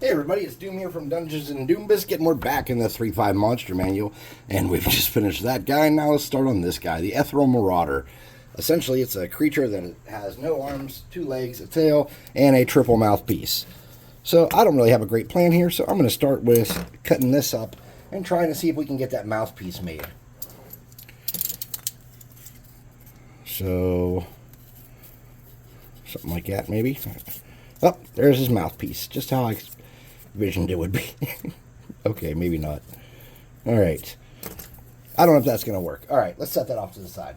Hey everybody, it's Doom here from Dungeons and Doom Biscuit, and we're back in the 3.5 Monster Manual, and we've just finished that guy. Now let's start on this guy, the Ethereal Marauder. Essentially, it's a creature that has no arms, 2 legs, a tail, and a triple mouthpiece. So I don't really have a great plan here, so I'm going to start with cutting this up and trying to see if we can get that mouthpiece made. So, something like that maybe. Oh, there's his mouthpiece, just how I envisioned it would be. Okay, maybe not. Alright. I don't know if that's going to work. Alright, let's set that off to the side.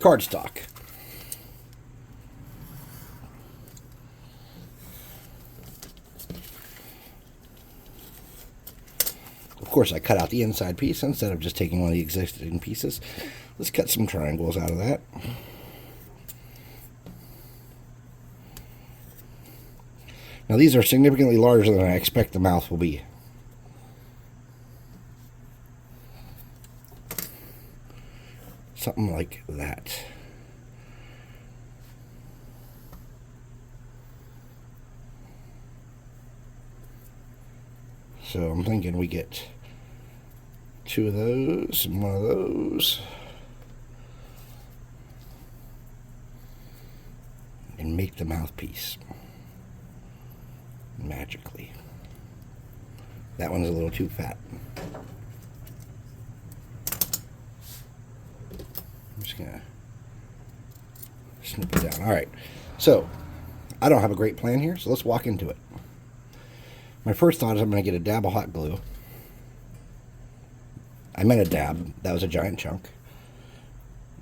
Cardstock. Of course, I cut out the inside piece instead of just taking one of the existing pieces. Let's cut some triangles out of that. Now these are significantly larger than I expect the mouth will be. Something like that. So I'm thinking we get 2 of those and 1 of those. And make the mouthpiece. Magically. That one's a little too fat. I'm just gonna snip it down. Alright, so I don't have a great plan here, so let's walk into it. My first thought is I'm going to get a dab of hot glue. I meant a dab, that was a giant chunk.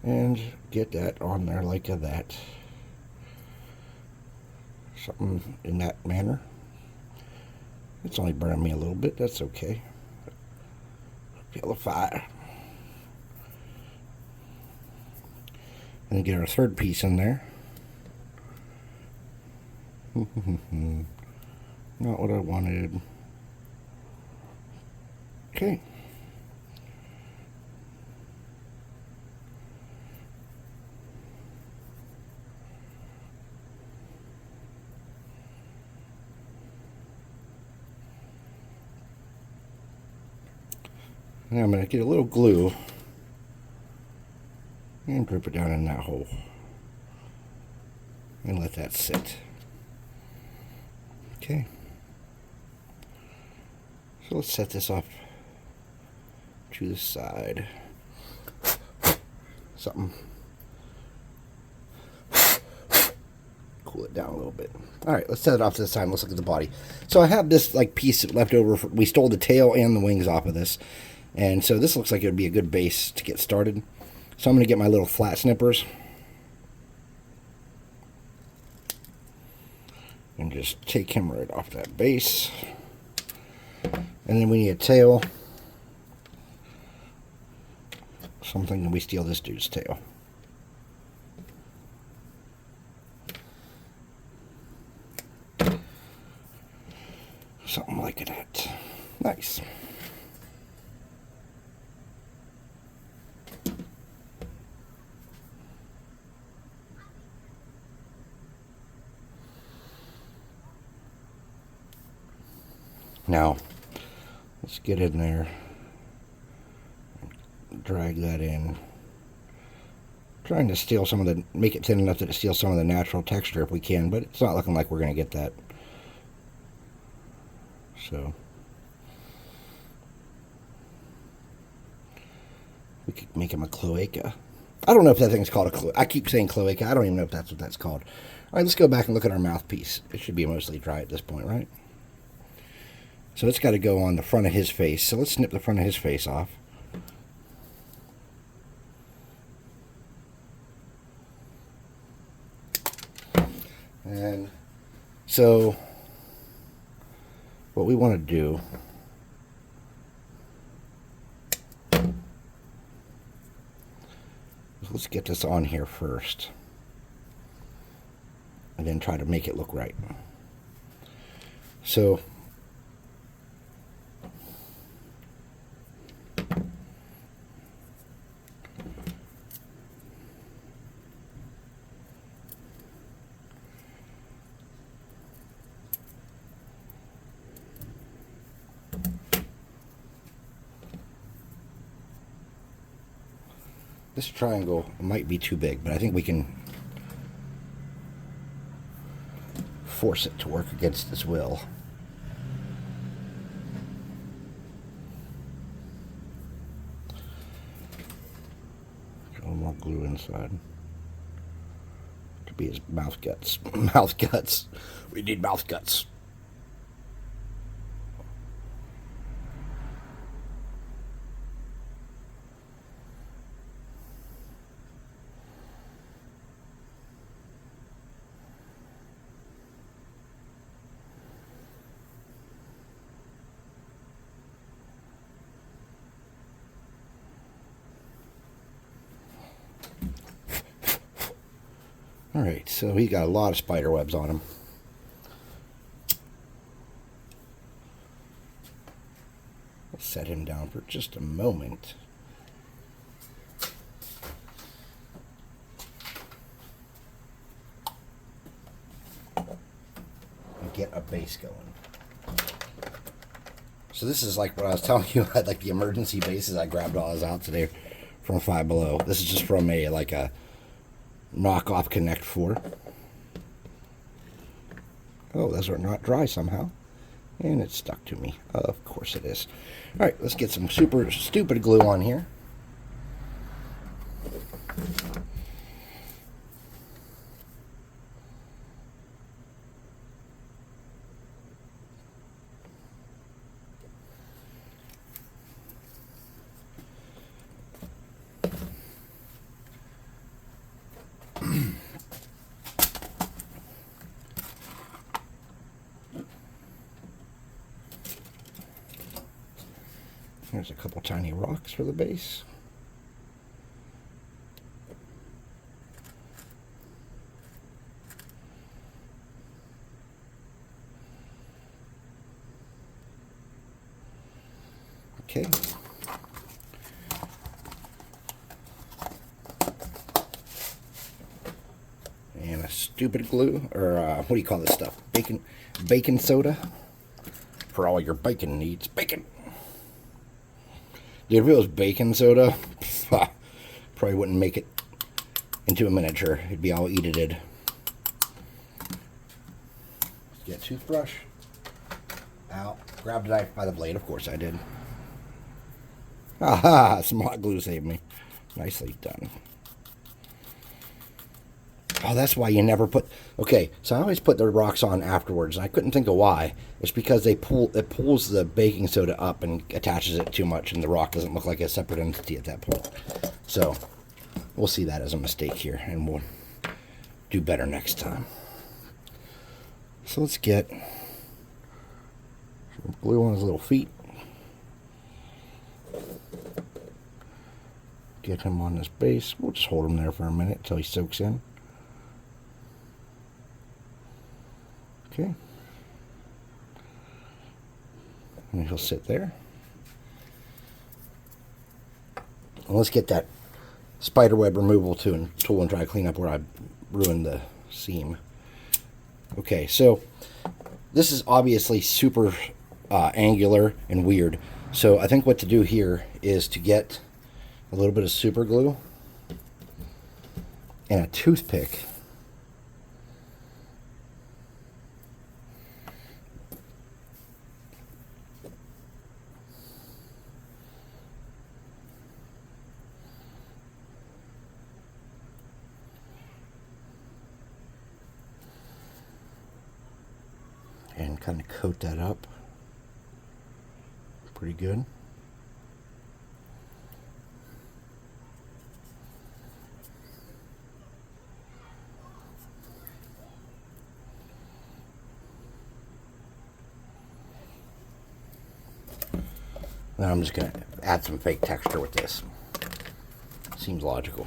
And get that on there like that. Something in that manner. It's only burning me a little bit, that's okay. Feel the fire. And get our third piece in there. Not what I wanted. Okay. Now I'm going to get a little glue and drip it down in that hole and let that sit. Okay. So let's set this off to the side. Something. Cool it down a little bit. Alright, let's set it off to the side. Let's look at the body. So I have this like piece left over. We stole the tail and the wings off of this. And so this looks like it would be a good base to get started. So I'm going to get my little flat snippers. And just take him right off that base. And then we need a tail. Something, and we steal this dude's tail. Something like that. Nice. Now, let's get in there, drag that in, trying to steal some of the, make it thin enough that it steals some of the natural texture if we can, but it's not looking like we're going to get that. So, we could make him a cloaca. I don't know if that thing's called a cloaca. I keep saying cloaca. I don't even know if that's what that's called. All right, let's go back and look at our mouthpiece. It should be mostly dry at this point, right? So it's got to go on the front of his face. So let's snip the front of his face off. And so what we want to do is let's get this on here first. And then try to make it look right. So This triangle might be too big, but I think we can force it to work against its will. A little more glue inside. Could be his mouth guts. Mouth guts. We need mouth guts. Alright, so he got a lot of spider webs on him. Let's set him down for just a moment. And get a base going. So this is like what I was telling you, I had like the emergency bases I grabbed while I was out today from Five Below. This is just from a knockoff Connect 4. Oh, those are not dry somehow. And it's stuck to me. Of course it is. Alright, let's get some super stupid glue on here. There's a couple tiny rocks for the base. Okay. And a stupid glue, or what do you call this stuff? Baking soda for all your bacon needs. Bacon. Dude, if it was baking soda, probably wouldn't make it into a miniature. It'd be all edited. Get a toothbrush. Out. Grabbed a knife by the blade. Of course I did. Aha! Some hot glue saved me. Nicely done. Oh, that's why you never put... Okay, so I always put the rocks on afterwards, and I couldn't think of why. It's because it pulls the baking soda up and attaches it too much, and the rock doesn't look like a separate entity at that point. So, we'll see that as a mistake here, and we'll do better next time. So let's get some glue on his little feet. Get him on this base. We'll just hold him there for a minute until he soaks in. Okay. And he'll sit there. And let's get that spiderweb removal tool and try to clean up where I ruined the seam. Okay, so this is obviously super angular and weird. So I think what to do here is to get a little bit of super glue and a toothpick. And kind of coat that up pretty good. Then I'm just going to add some fake texture with this. Seems logical.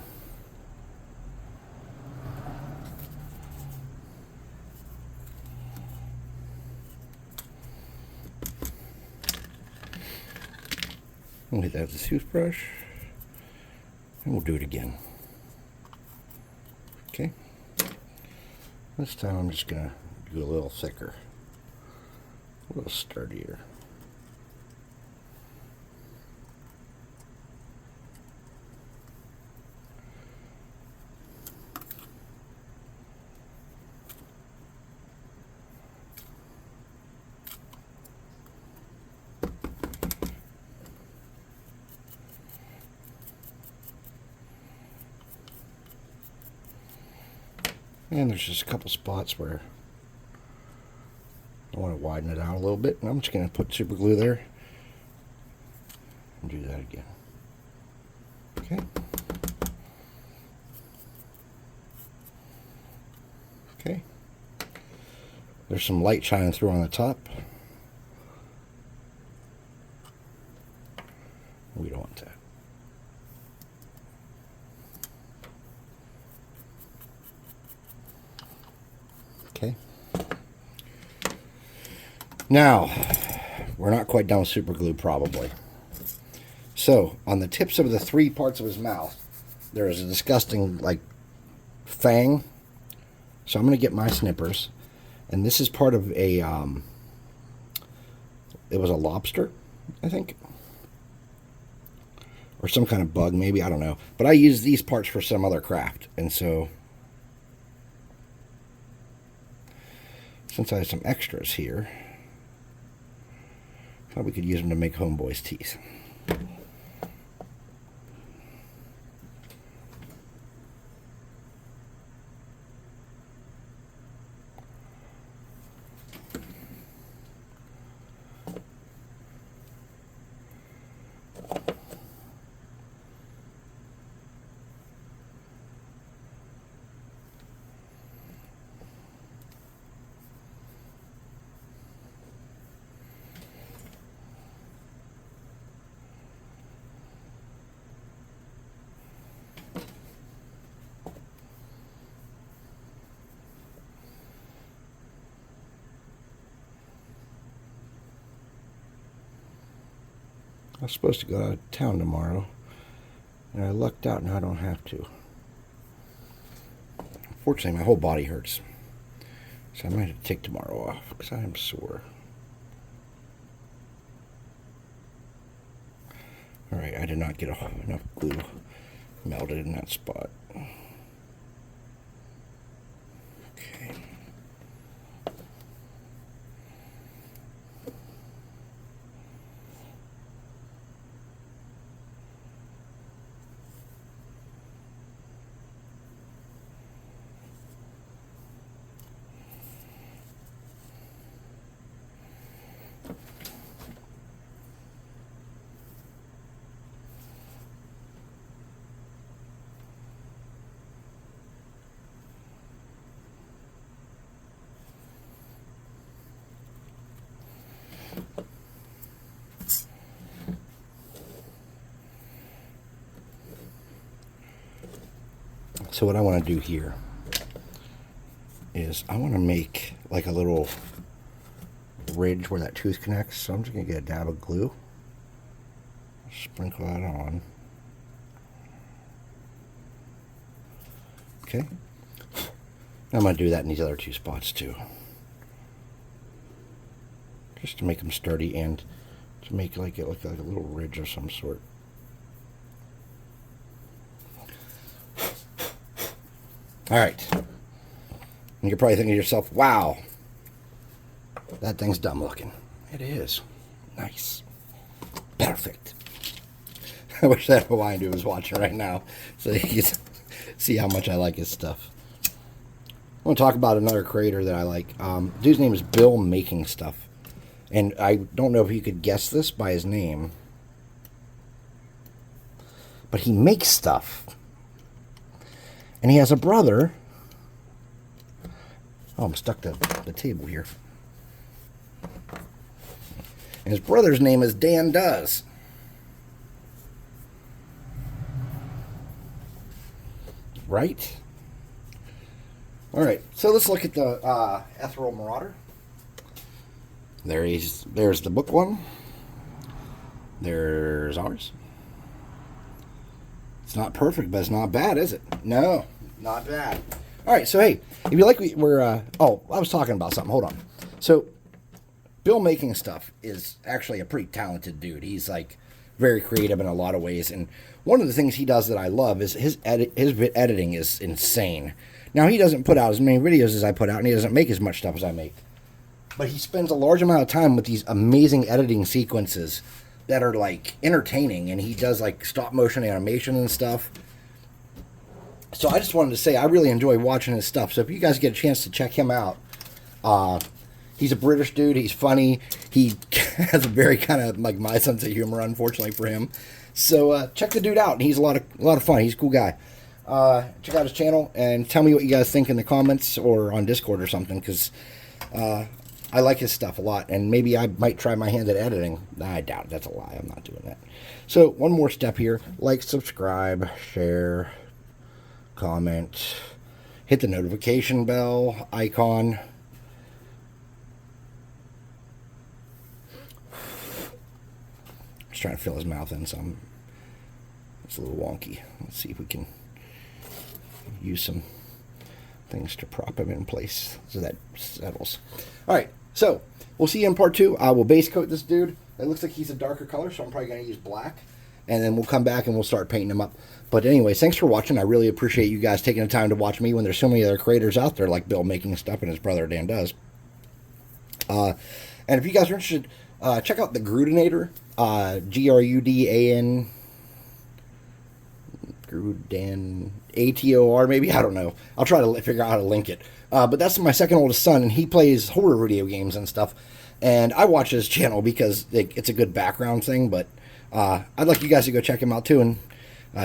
We'll hit that with a toothbrush, and we'll do it again. Okay. This time I'm just going to do a little thicker, a little sturdier. And there's just a couple spots where I want to widen it out a little bit. And I'm just going to put super glue there. And do that again. Okay. Okay. There's some light shining through on the top. We don't want that. Okay. Now, we're not quite done with super glue probably. So, on the tips of the 3 parts of his mouth, there is a disgusting, like, fang. So I'm going to get my snippers. And this is part of a, it was a lobster, I think. Or some kind of bug, maybe, I don't know. But I use these parts for some other craft. And so, since I have some extras here, I thought we could use them to make homeboys' teeth. I was supposed to go out of town tomorrow, and I lucked out and I don't have to. Unfortunately, my whole body hurts, so I might have to take tomorrow off because I am sore. Alright, I did not get enough glue melted in that spot. Okay. So what I want to do here is I want to make like a little ridge where that tooth connects. So I'm just going to get a dab of glue, sprinkle that on. Okay. I'm going to do that in these other 2 spots too, just to make them sturdy and to make it look like a little ridge of some sort. All right. And you're probably thinking to yourself, wow, that thing's dumb looking. It is. Nice. Perfect. I wish that Hawaiian dude was watching right now so he could see how much I like his stuff. I want to talk about another creator that I like. Dude's name is Bill Making Stuff. And I don't know if you could guess this by his name, but he makes stuff. And he has a brother. Oh, I'm stuck to the table here. And his brother's name is Dan Does. Right? Alright, so let's look at the Ethereal Marauder. There's the book one. There's ours. It's not perfect, but it's not bad, is it? No, not bad. All right, so hey, if you like, oh, I was talking about something. Hold on. So, Bill Making Stuff is actually a pretty talented dude. He's like very creative in a lot of ways, and one of the things he does that I love is his editing is insane. Now, he doesn't put out as many videos as I put out, and he doesn't make as much stuff as I make, but he spends a large amount of time with these amazing editing sequences that are like entertaining, and he does like stop motion animation and stuff. So I just wanted to say I really enjoy watching his stuff. So if you guys get a chance to check him out, he's a British dude. He's funny. He has a very kind of like my sense of humor, unfortunately for him. So check the dude out. And he's a lot of fun. He's a cool guy. Check out his channel and tell me what you guys think in the comments or on Discord or something, because I like his stuff a lot, and maybe I might try my hand at editing. I doubt it. That's a lie. I'm not doing that. So one more step here: like, subscribe, share, comment, hit the notification bell icon. Just trying to fill his mouth in some. It's a little wonky. Let's see if we can use some things to prop him in place so that settles. All right, so we'll see you in part 2. I will base coat this dude. It looks like he's a darker color, so I'm probably going to use black. And then we'll come back and we'll start painting him up. But anyways, thanks for watching. I really appreciate you guys taking the time to watch me when there's so many other creators out there like Bill making stuff and his brother Dan does. And if you guys are interested, check out the Grudinator, Grudan, Grudan, ATOR, maybe, I don't know. I'll try to figure out how to link it. But that's my second oldest son, and he plays horror video games and stuff. And I watch his channel because it's a good background thing, but I'd like you guys to go check him out too. And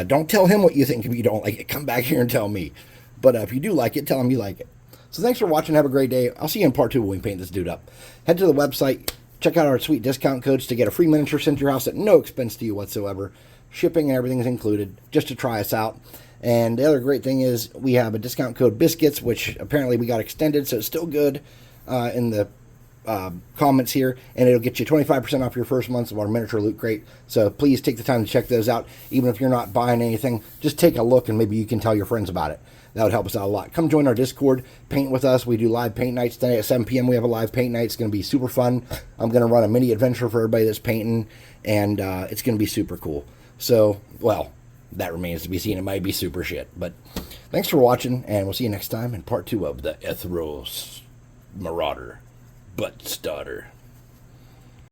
don't tell him what you think if you don't like it. Come back here and tell me. But if you do like it, tell him you like it. So thanks for watching. Have a great day. I'll see you in part 2 when we paint this dude up. Head to the website. Check out our sweet discount codes to get a free miniature sent to your house at no expense to you whatsoever. Shipping and everything is included, just to try us out. And the other great thing is we have a discount code BISCUITS, which apparently we got extended, so it's still good in the comments here, and it'll get you 25% off your first month of our miniature loot crate. So please take the time to check those out. Even if you're not buying anything, just take a look and maybe you can tell your friends about it. That would help us out a lot. Come join our Discord, paint with us. We do live paint nights tonight at 7 p.m. We have a live paint night. It's going to be super fun. I'm going to run a mini adventure for everybody that's painting, and it's going to be super cool. So, well, that remains to be seen. It might be super shit. But thanks for watching, and we'll see you next time in part 2 of the Ethereal Marauder Butt Starter.